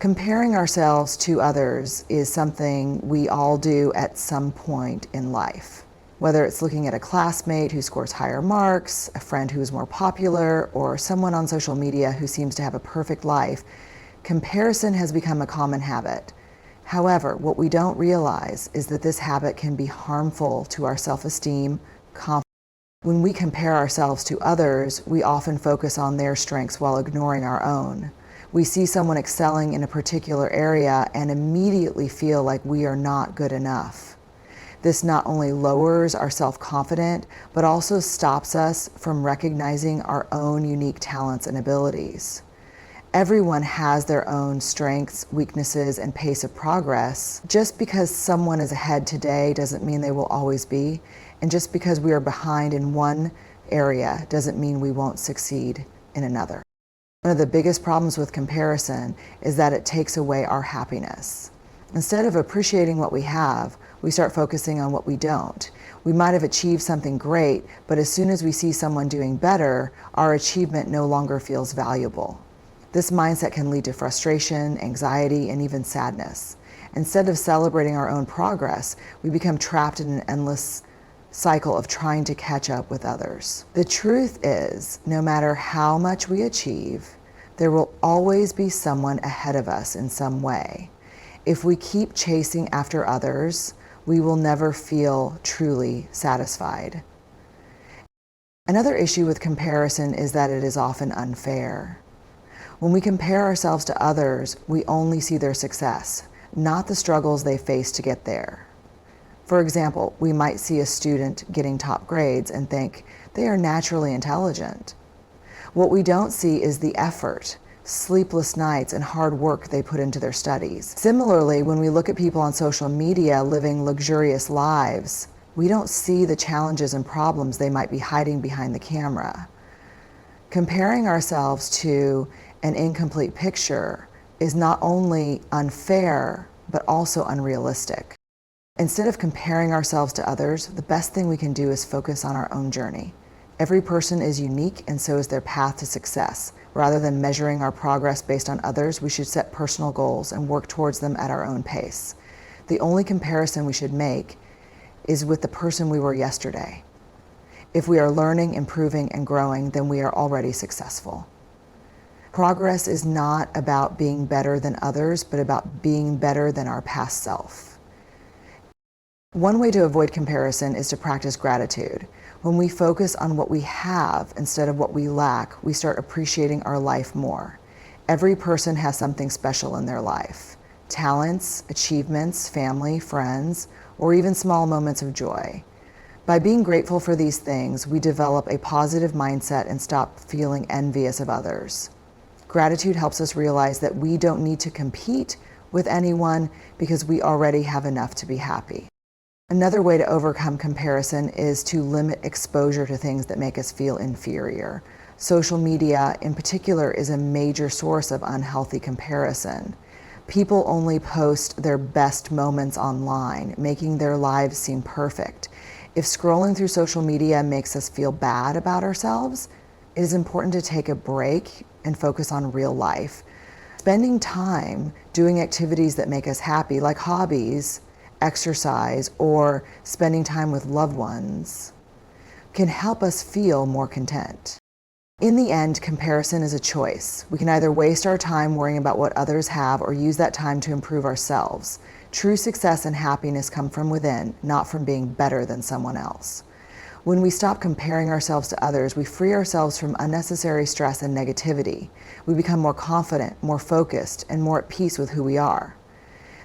Comparing ourselves to others is something we all do at some point in life. Whether it's looking at a classmate who scores higher marks, a friend who is more popular, or someone on social media who seems to have a perfect life, comparison has become a common habit. However, what we don't realize is that this habit can be harmful to our self-esteem, confidence. When we compare ourselves to others, we often focus on their strengths while ignoring our own. We see someone excelling in a particular area and immediately feel like we are not good enough. This not only lowers our self-confidence, but also stops us from recognizing our own unique talents and abilities. Everyone has their own strengths, weaknesses, and pace of progress. Just because someone is ahead today doesn't mean they will always be, and just because we are behind in one area doesn't mean we won't succeed in another. One of the biggest problems with comparison is that it takes away our happiness. Instead of appreciating what we have, we start focusing on what we don't. We might have achieved something great, but as soon as we see someone doing better, our achievement no longer feels valuable. This mindset can lead to frustration, anxiety, and even sadness. Instead of celebrating our own progress, we become trapped in an endless cycle of trying to catch up with others. The truth is, no matter how much we achieve, there will always be someone ahead of us in some way. If we keep chasing after others, we will never feel truly satisfied. Another issue with comparison is that it is often unfair. When we compare ourselves to others, we only see their success, not the struggles they face to get there. For example, we might see a student getting top grades and think they are naturally intelligent. What we don't see is the effort, sleepless nights, and hard work they put into their studies. Similarly, when we look at people on social media living luxurious lives, we don't see the challenges and problems they might be hiding behind the camera. Comparing ourselves to an incomplete picture is not only unfair, but also unrealistic. Instead of comparing ourselves to others, the best thing we can do is focus on our own journey. Every person is unique, and so is their path to success. Rather than measuring our progress based on others, we should set personal goals and work towards them at our own pace. The only comparison we should make is with the person we were yesterday. If we are learning, improving, and growing, then we are already successful. Progress is not about being better than others, but about being better than our past self. One way to avoid comparison is to practice gratitude. When we focus on what we have instead of what we lack, we start appreciating our life more. Every person has something special in their life. Talents, achievements, family, friends, or even small moments of joy. By being grateful for these things, we develop a positive mindset and stop feeling envious of others. Gratitude helps us realize that we don't need to compete with anyone because we already have enough to be happy. Another way to overcome comparison is to limit exposure to things that make us feel inferior. Social media, in particular, is a major source of unhealthy comparison. People only post their best moments online, making their lives seem perfect. If scrolling through social media makes us feel bad about ourselves, it is important to take a break and focus on real life. Spending time doing activities that make us happy, like hobbies, exercise, or spending time with loved ones, can help us feel more content. In the end, comparison is a choice. We can either waste our time worrying about what others have or use that time to improve ourselves. True success and happiness come from within, not from being better than someone else. When we stop comparing ourselves to others, we free ourselves from unnecessary stress and negativity. We become more confident, more focused, and more at peace with who we are.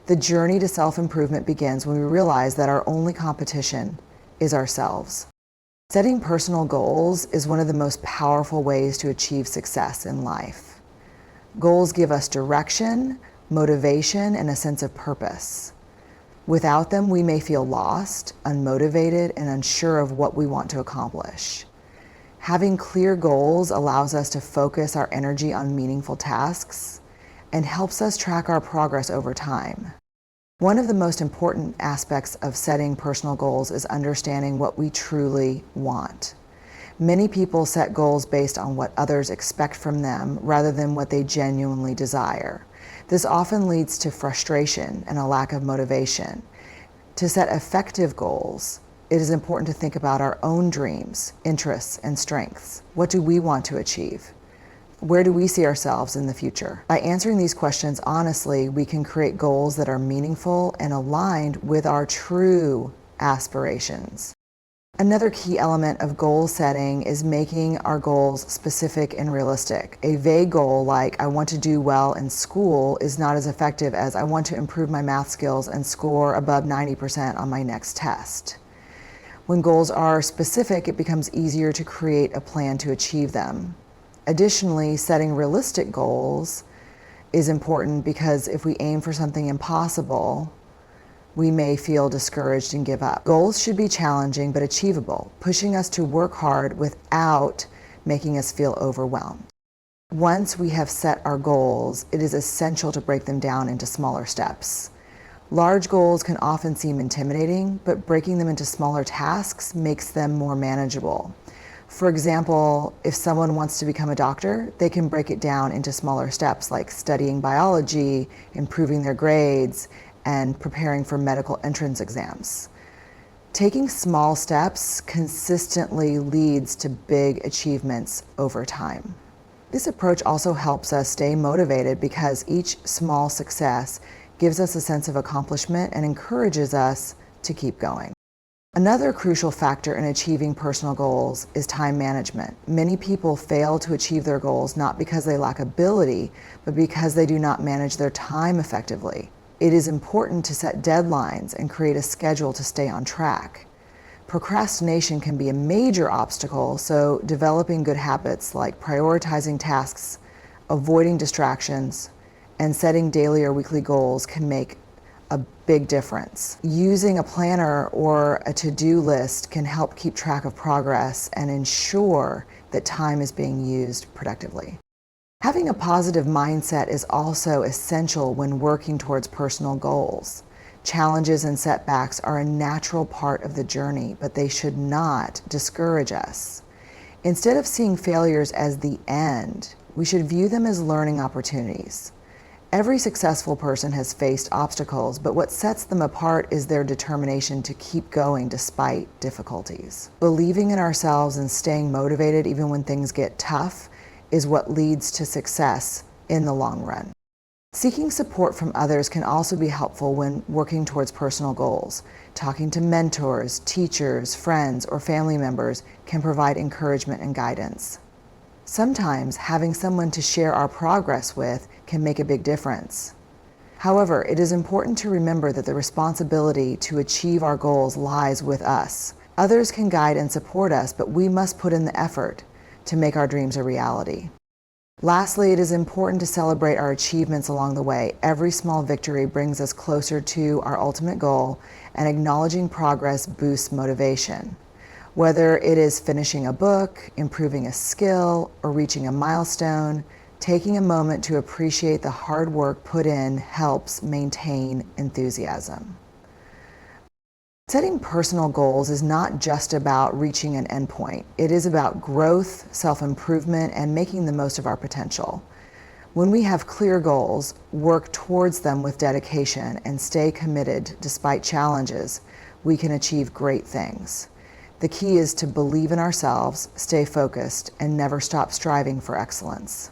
The journey to self-improvement begins when we realize that our only competition is ourselves. Setting personal goals is one of the most powerful ways to achieve success in life. Goals give us direction, motivation, and a sense of purpose. Without them, we may feel lost, unmotivated, and unsure of what we want to accomplish. Having clear goals allows us to focus our energy on meaningful tasks and helps us track our progress over time. One of the most important aspects of setting personal goals is understanding what we truly want. Many people set goals based on what others expect from them rather than what they genuinely desire. This often leads to frustration and a lack of motivation. To set effective goals, it is important to think about our own dreams, interests, and strengths. What do we want to achieve? Where do we see ourselves in the future? By answering these questions honestly, we can create goals that are meaningful and aligned with our true aspirations. Another key element of goal setting is making our goals specific and realistic. A vague goal like I want to do well in school is not as effective as I want to improve my math skills and score above 90% on my next test. When goals are specific, it becomes easier to create a plan to achieve them. Additionally, setting realistic goals is important because if we aim for something impossible, we may feel discouraged and give up. Goals should be challenging but achievable, pushing us to work hard without making us feel overwhelmed. Once we have set our goals, it is essential to break them down into smaller steps. Large goals can often seem intimidating, but breaking them into smaller tasks makes them more manageable. For example, if someone wants to become a doctor, they can break it down into smaller steps like studying biology, improving their grades, and preparing for medical entrance exams. Taking small steps consistently leads to big achievements over time. This approach also helps us stay motivated because each small success gives us a sense of accomplishment and encourages us to keep going. Another crucial factor in achieving personal goals is time management. Many people fail to achieve their goals not because they lack ability, but because they do not manage their time effectively. It is important to set deadlines and create a schedule to stay on track. Procrastination can be a major obstacle, so developing good habits like prioritizing tasks, avoiding distractions, and setting daily or weekly goals can make a big difference. Using a planner or a to-do list can help keep track of progress and ensure that time is being used productively. Having a positive mindset is also essential when working towards personal goals. Challenges and setbacks are a natural part of the journey, but they should not discourage us. Instead of seeing failures as the end, we should view them as learning opportunities. Every successful person has faced obstacles, but what sets them apart is their determination to keep going despite difficulties. Believing in ourselves and staying motivated even when things get tough is what leads to success in the long run. Seeking support from others can also be helpful when working towards personal goals. Talking to mentors, teachers, friends, or family members can provide encouragement and guidance. Sometimes having someone to share our progress with can make a big difference. However, it is important to remember that the responsibility to achieve our goals lies with us. Others can guide and support us, but we must put in the effort to make our dreams a reality. Lastly, it is important to celebrate our achievements along the way. Every small victory brings us closer to our ultimate goal, and acknowledging progress boosts motivation. Whether it is finishing a book, improving a skill, or reaching a milestone, taking a moment to appreciate the hard work put in helps maintain enthusiasm. Setting personal goals is not just about reaching an endpoint. It is about growth, self-improvement, and making the most of our potential. When we have clear goals, work towards them with dedication, and stay committed despite challenges, we can achieve great things. The key is to believe in ourselves, stay focused, and never stop striving for excellence.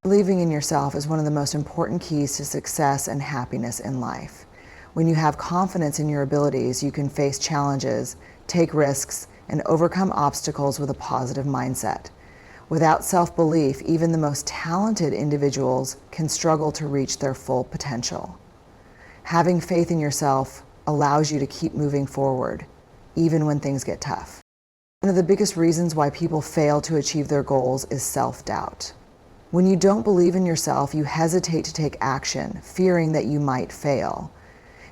Believing in yourself is one of the most important keys to success and happiness in life. When you have confidence in your abilities, you can face challenges, take risks, and overcome obstacles with a positive mindset. Without self-belief, even the most talented individuals can struggle to reach their full potential. Having faith in yourself allows you to keep moving forward, even when things get tough. One of the biggest reasons why people fail to achieve their goals is self-doubt. When you don't believe in yourself, you hesitate to take action, fearing that you might fail.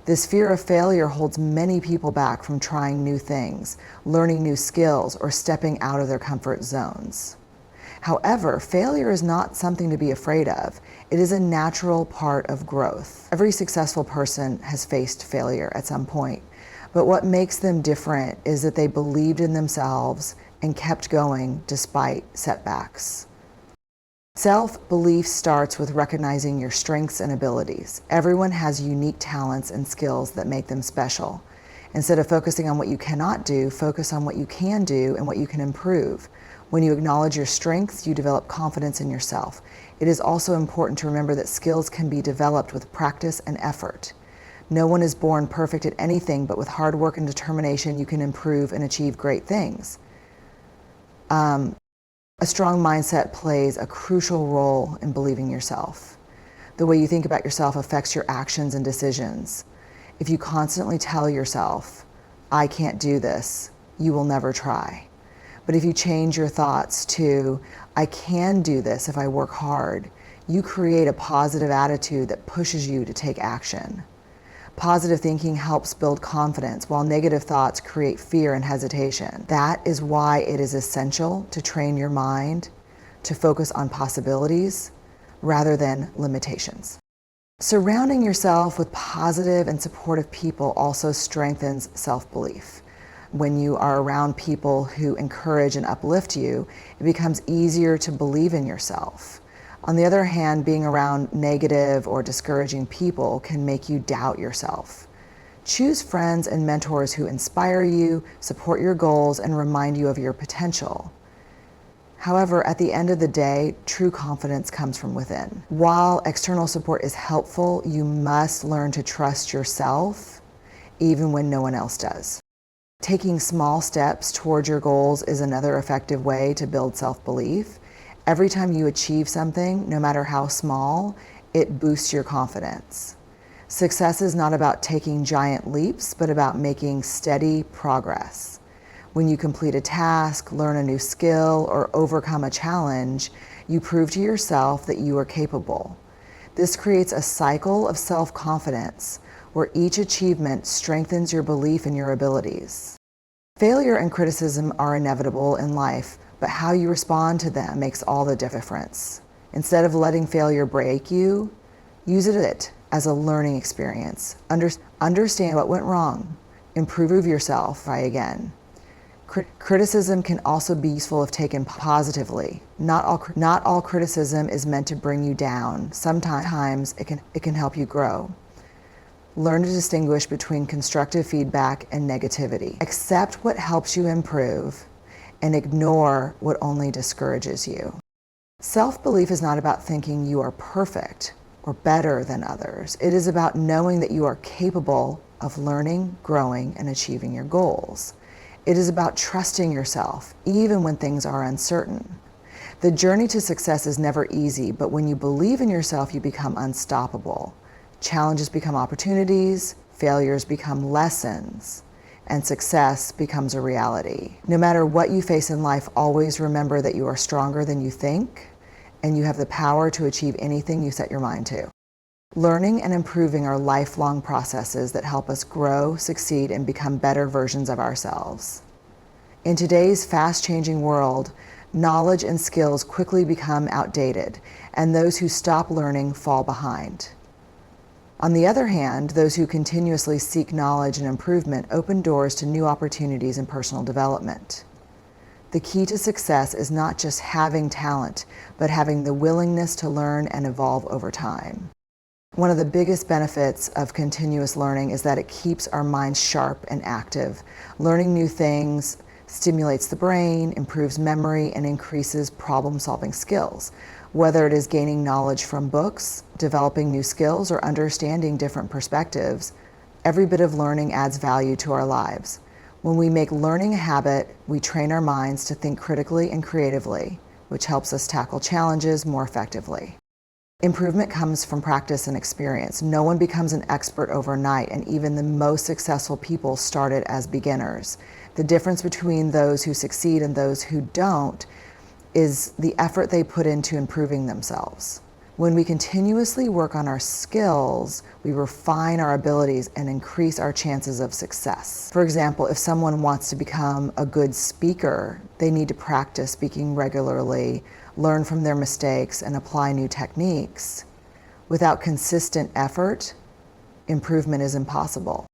This fear of failure holds many people back from trying new things, learning new skills, or stepping out of their comfort zones. However, failure is not something to be afraid of. It is a natural part of growth. Every successful person has faced failure at some point, but what makes them different is that they believed in themselves and kept going despite setbacks. Self-belief starts with recognizing your strengths and abilities. Everyone has unique talents and skills that make them special. Instead of focusing on what you cannot do, focus on what you can do and what you can improve. When you acknowledge your strengths, you develop confidence in yourself. It is also important to remember that skills can be developed with practice and effort. No one is born perfect at anything, but with hard work and determination, you can improve and achieve great things. A strong mindset plays a crucial role in believing yourself. The way you think about yourself affects your actions and decisions. If you constantly tell yourself, "I can't do this," you will never try. But if you change your thoughts to, "I can do this if I work hard," you create a positive attitude that pushes you to take action. Positive thinking helps build confidence, while negative thoughts create fear and hesitation. That is why it is essential to train your mind to focus on possibilities rather than limitations. Surrounding yourself with positive and supportive people also strengthens self-belief. When you are around people who encourage and uplift you, it becomes easier to believe in yourself. On the other hand, being around negative or discouraging people can make you doubt yourself. Choose friends and mentors who inspire you, support your goals, and remind you of your potential. However, at the end of the day, true confidence comes from within. While external support is helpful, you must learn to trust yourself, even when no one else does. Taking small steps towards your goals is another effective way to build self-belief. Every time you achieve something, no matter how small, it boosts your confidence. Success is not about taking giant leaps, but about making steady progress. When you complete a task, learn a new skill, or overcome a challenge, you prove to yourself that you are capable. This creates a cycle of self-confidence where each achievement strengthens your belief in your abilities. Failure and criticism are inevitable in life, but how you respond to them makes all the difference. Instead of letting failure break you, use it as a learning experience. Understand what went wrong. Improve yourself, try again. Criticism can also be useful if taken positively. Not all criticism is meant to bring you down. Sometimes it can help you grow. Learn to distinguish between constructive feedback and negativity. Accept what helps you improve and ignore what only discourages you. Self-belief is not about thinking you are perfect or better than others. It is about knowing that you are capable of learning, growing, and achieving your goals. It is about trusting yourself, even when things are uncertain. The journey to success is never easy, but when you believe in yourself, you become unstoppable. Challenges become opportunities, failures become lessons, and success becomes a reality. No matter what you face in life, always remember that you are stronger than you think, and you have the power to achieve anything you set your mind to. Learning and improving are lifelong processes that help us grow, succeed, and become better versions of ourselves. In today's fast-changing world, knowledge and skills quickly become outdated, and those who stop learning fall behind. On the other hand, those who continuously seek knowledge and improvement open doors to new opportunities and personal development. The key to success is not just having talent, but having the willingness to learn and evolve over time. One of the biggest benefits of continuous learning is that it keeps our minds sharp and active. Learning new things stimulates the brain, improves memory, and increases problem-solving skills. Whether it is gaining knowledge from books, developing new skills, or understanding different perspectives, every bit of learning adds value to our lives. When we make learning a habit, we train our minds to think critically and creatively, which helps us tackle challenges more effectively. Improvement comes from practice and experience. No one becomes an expert overnight, and even the most successful people started as beginners. The difference between those who succeed and those who don't is the effort they put into improving themselves. When we continuously work on our skills, we refine our abilities and increase our chances of success. For example, if someone wants to become a good speaker, they need to practice speaking regularly, learn from their mistakes, and apply new techniques. Without consistent effort, improvement is impossible.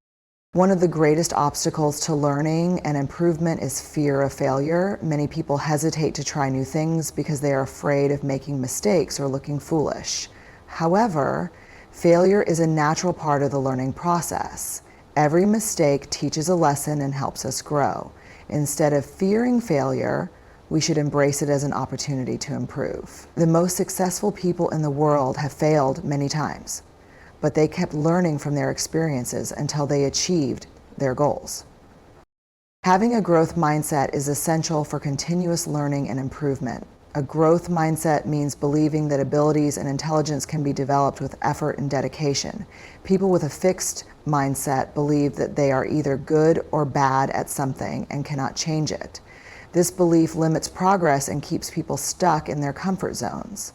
One of the greatest obstacles to learning and improvement is fear of failure. Many people hesitate to try new things because they are afraid of making mistakes or looking foolish. However, failure is a natural part of the learning process. Every mistake teaches a lesson and helps us grow. Instead of fearing failure, we should embrace it as an opportunity to improve. The most successful people in the world have failed many times, but they kept learning from their experiences until they achieved their goals. Having a growth mindset is essential for continuous learning and improvement. A growth mindset means believing that abilities and intelligence can be developed with effort and dedication. People with a fixed mindset believe that they are either good or bad at something and cannot change it. This belief limits progress and keeps people stuck in their comfort zones.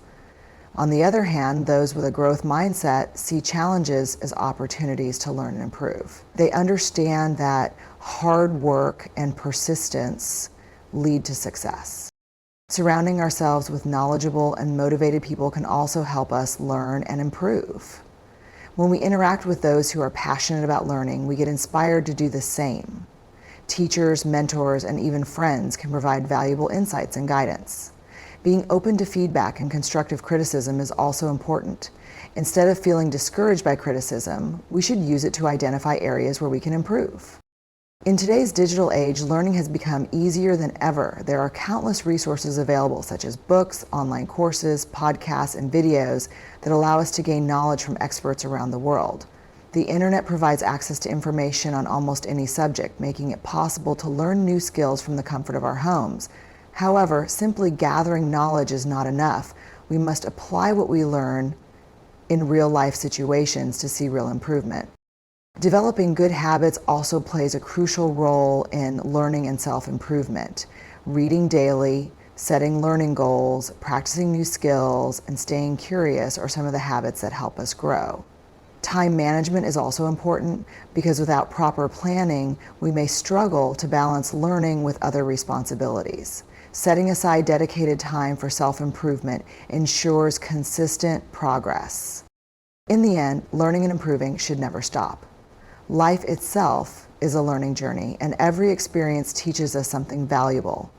On the other hand, those with a growth mindset see challenges as opportunities to learn and improve. They understand that hard work and persistence lead to success. Surrounding ourselves with knowledgeable and motivated people can also help us learn and improve. When we interact with those who are passionate about learning, we get inspired to do the same. Teachers, mentors, and even friends can provide valuable insights and guidance. Being open to feedback and constructive criticism is also important. Instead of feeling discouraged by criticism, we should use it to identify areas where we can improve. In today's digital age, learning has become easier than ever. There are countless resources available, such as books, online courses, podcasts, and videos that allow us to gain knowledge from experts around the world. The internet provides access to information on almost any subject, making it possible to learn new skills from the comfort of our homes. However, simply gathering knowledge is not enough. We must apply what we learn in real-life situations to see real improvement. Developing good habits also plays a crucial role in learning and self-improvement. Reading daily, setting learning goals, practicing new skills, and staying curious are some of the habits that help us grow. Time management is also important because without proper planning, we may struggle to balance learning with other responsibilities. Setting aside dedicated time for self-improvement ensures consistent progress. In the end, learning and improving should never stop. Life itself is a learning journey, and every experience teaches us something valuable.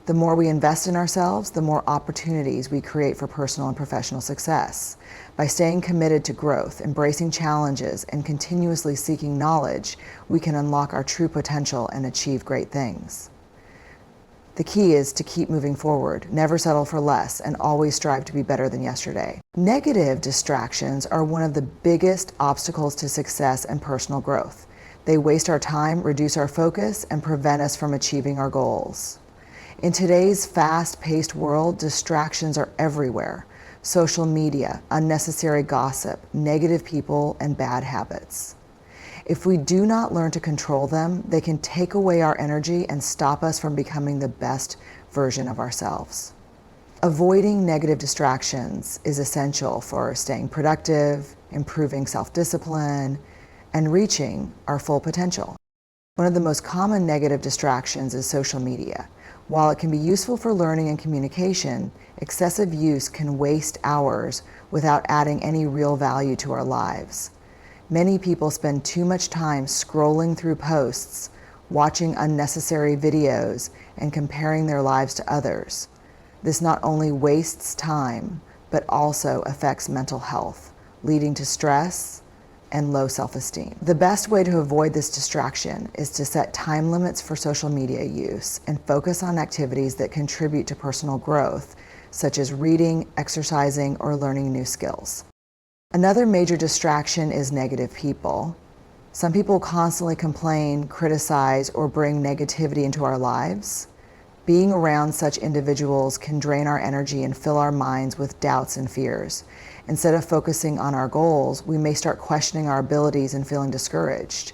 The more we invest in ourselves, the more opportunities we create for personal and professional success. By staying committed to growth, embracing challenges, and continuously seeking knowledge, we can unlock our true potential and achieve great things. The key is to keep moving forward, never settle for less, and always strive to be better than yesterday. Negative distractions are one of the biggest obstacles to success and personal growth. They waste our time, reduce our focus, and prevent us from achieving our goals. In today's fast-paced world, distractions are everywhere. Social media, unnecessary gossip, negative people, and bad habits. If we do not learn to control them, they can take away our energy and stop us from becoming the best version of ourselves. Avoiding negative distractions is essential for staying productive, improving self-discipline, and reaching our full potential. One of the most common negative distractions is social media. While it can be useful for learning and communication, excessive use can waste hours without adding any real value to our lives. Many people spend too much time scrolling through posts, watching unnecessary videos, and comparing their lives to others. This not only wastes time, but also affects mental health, leading to stress and low self-esteem. The best way to avoid this distraction is to set time limits for social media use and focus on activities that contribute to personal growth, such as reading, exercising, or learning new skills. Another major distraction is negative people. Some people constantly complain, criticize, or bring negativity into our lives. Being around such individuals can drain our energy and fill our minds with doubts and fears. Instead of focusing on our goals, we may start questioning our abilities and feeling discouraged.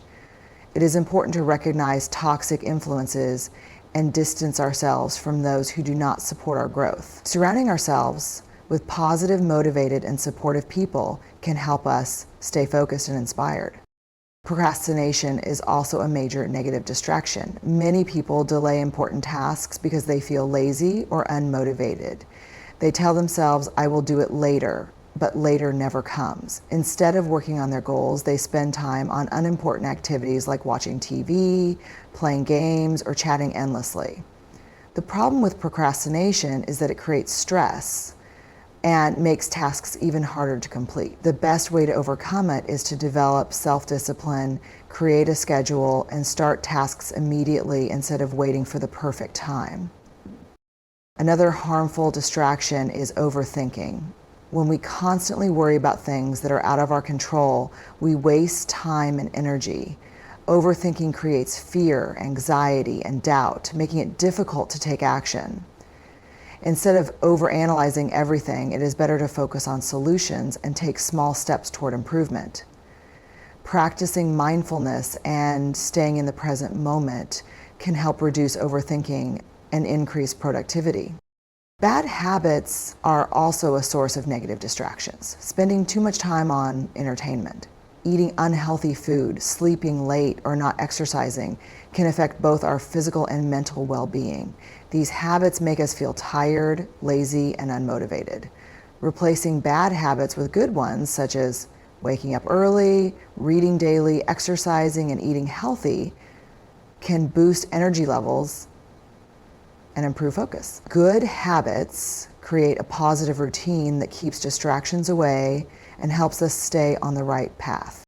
It is important to recognize toxic influences and distance ourselves from those who do not support our growth. Surrounding ourselves with positive, motivated, and supportive people can help us stay focused and inspired. Procrastination is also a major negative distraction. Many people delay important tasks because they feel lazy or unmotivated. They tell themselves, "I will do it later," but later never comes. Instead of working on their goals, they spend time on unimportant activities like watching TV, playing games, or chatting endlessly. The problem with procrastination is that it creates stress and makes tasks even harder to complete. The best way to overcome it is to develop self-discipline, create a schedule, and start tasks immediately instead of waiting for the perfect time. Another harmful distraction is overthinking. When we constantly worry about things that are out of our control, we waste time and energy. Overthinking creates fear, anxiety, and doubt, making it difficult to take action. Instead of overanalyzing everything, it is better to focus on solutions and take small steps toward improvement. Practicing mindfulness and staying in the present moment can help reduce overthinking and increase productivity. Bad habits are also a source of negative distractions. Spending too much time on entertainment, eating unhealthy food, sleeping late, or not exercising can affect both our physical and mental well-being. These habits make us feel tired, lazy, and unmotivated. Replacing bad habits with good ones, such as waking up early, reading daily, exercising, and eating healthy, can boost energy levels and improve focus. Good habits create a positive routine that keeps distractions away and helps us stay on the right path.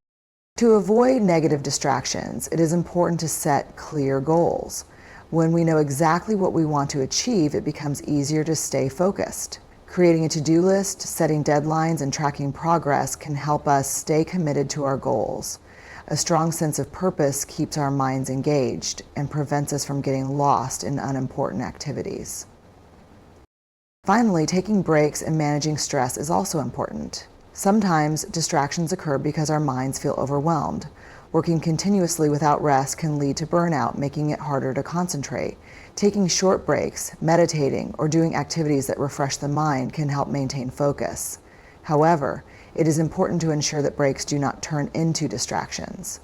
To avoid negative distractions, it is important to set clear goals. When we know exactly what we want to achieve, it becomes easier to stay focused. Creating a to-do list, setting deadlines, and tracking progress can help us stay committed to our goals. A strong sense of purpose keeps our minds engaged and prevents us from getting lost in unimportant activities. Finally, taking breaks and managing stress is also important. Sometimes distractions occur because our minds feel overwhelmed. Working continuously without rest can lead to burnout, making it harder to concentrate. Taking short breaks, meditating, or doing activities that refresh the mind can help maintain focus. However, it is important to ensure that breaks do not turn into distractions.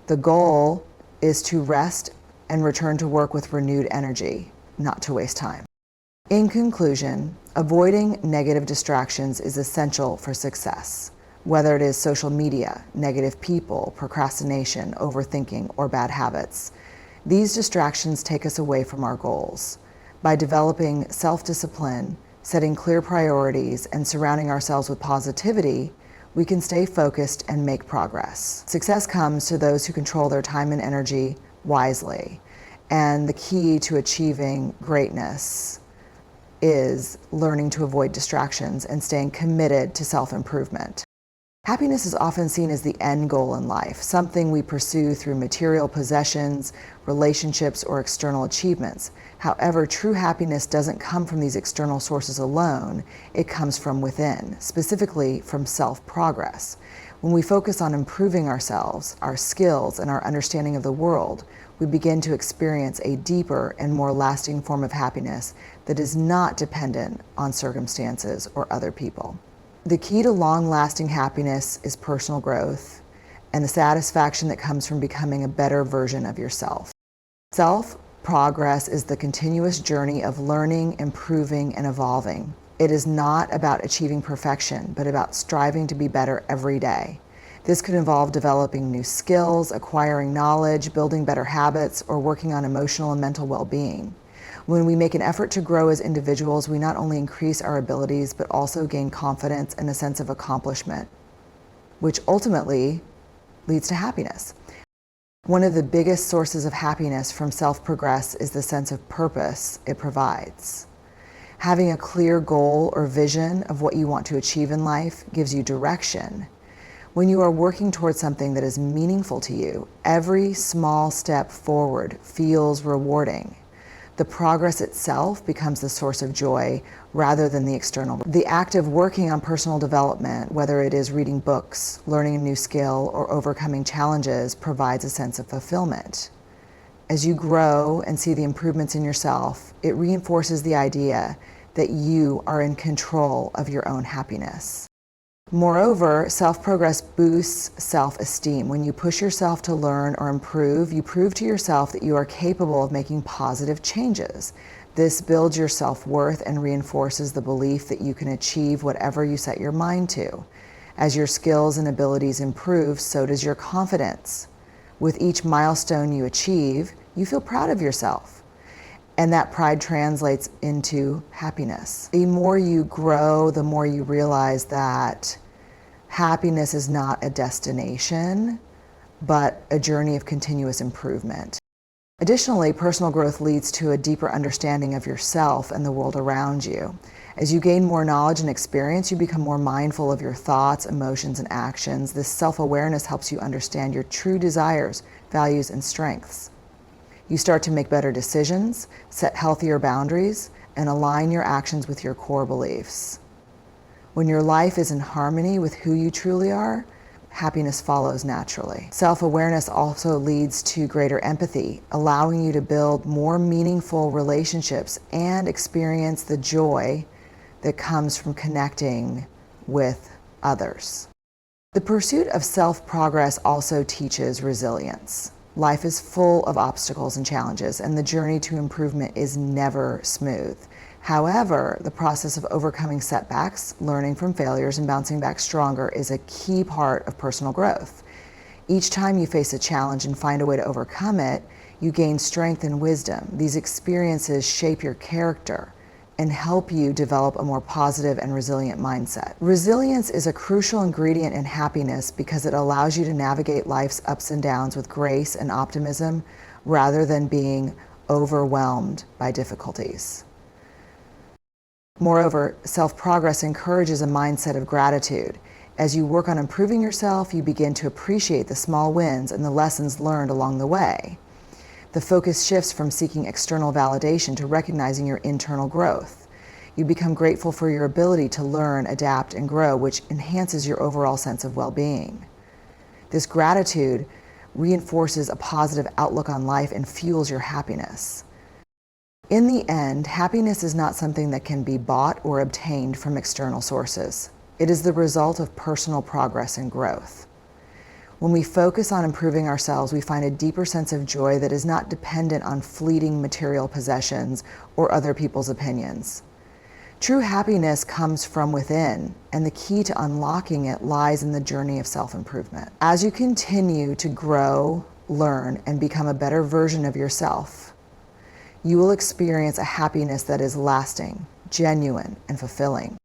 The goal is to rest and return to work with renewed energy, not to waste time. In conclusion, avoiding negative distractions is essential for success. Whether it is social media, negative people, procrastination, overthinking, or bad habits, these distractions take us away from our goals. By developing self-discipline, setting clear priorities, and surrounding ourselves with positivity, we can stay focused and make progress. Success comes to those who control their time and energy wisely. And the key to achieving greatness is learning to avoid distractions and staying committed to self-improvement. Happiness is often seen as the end goal in life, something we pursue through material possessions, relationships, or external achievements. However, true happiness doesn't come from these external sources alone. It comes from within, specifically from self-progress. When we focus on improving ourselves, our skills, and our understanding of the world, we begin to experience a deeper and more lasting form of happiness that is not dependent on circumstances or other people. The key to long-lasting happiness is personal growth and the satisfaction that comes from becoming a better version of yourself. Self-progress is the continuous journey of learning, improving, and evolving. It is not about achieving perfection, but about striving to be better every day. This could involve developing new skills, acquiring knowledge, building better habits, or working on emotional and mental well-being. When we make an effort to grow as individuals, we not only increase our abilities, but also gain confidence and a sense of accomplishment, which ultimately leads to happiness. One of the biggest sources of happiness from self-progress is the sense of purpose it provides. Having a clear goal or vision of what you want to achieve in life gives you direction. When you are working towards something that is meaningful to you, every small step forward feels rewarding. The progress itself becomes the source of joy rather than the external. The act of working on personal development, whether it is reading books, learning a new skill, or overcoming challenges, provides a sense of fulfillment. As you grow and see the improvements in yourself, it reinforces the idea that you are in control of your own happiness. Moreover, self-progress boosts self-esteem. When you push yourself to learn or improve, you prove to yourself that you are capable of making positive changes. This builds your self-worth and reinforces the belief that you can achieve whatever you set your mind to. As your skills and abilities improve, so does your confidence. With each milestone you achieve, you feel proud of yourself. And that pride translates into happiness. The more you grow, the more you realize that happiness is not a destination, but a journey of continuous improvement. Additionally, personal growth leads to a deeper understanding of yourself and the world around you. As you gain more knowledge and experience, you become more mindful of your thoughts, emotions, and actions. This self-awareness helps you understand your true desires, values, and strengths. You start to make better decisions, set healthier boundaries, and align your actions with your core beliefs. When your life is in harmony with who you truly are, happiness follows naturally. Self-awareness also leads to greater empathy, allowing you to build more meaningful relationships and experience the joy that comes from connecting with others. The pursuit of self-progress also teaches resilience. Life is full of obstacles and challenges, and the journey to improvement is never smooth. However, the process of overcoming setbacks, learning from failures, and bouncing back stronger is a key part of personal growth. Each time you face a challenge and find a way to overcome it, you gain strength and wisdom. These experiences shape your character and help you develop a more positive and resilient mindset. Resilience is a crucial ingredient in happiness because it allows you to navigate life's ups and downs with grace and optimism rather than being overwhelmed by difficulties. Moreover, self-progress encourages a mindset of gratitude. As you work on improving yourself, you begin to appreciate the small wins and the lessons learned along the way. The focus shifts from seeking external validation to recognizing your internal growth. You become grateful for your ability to learn, adapt, and grow, which enhances your overall sense of well-being. This gratitude reinforces a positive outlook on life and fuels your happiness. In the end, happiness is not something that can be bought or obtained from external sources. It is the result of personal progress and growth. When we focus on improving ourselves, we find a deeper sense of joy that is not dependent on fleeting material possessions or other people's opinions. True happiness comes from within, and the key to unlocking it lies in the journey of self-improvement. As you continue to grow, learn, and become a better version of yourself, you will experience a happiness that is lasting, genuine, and fulfilling.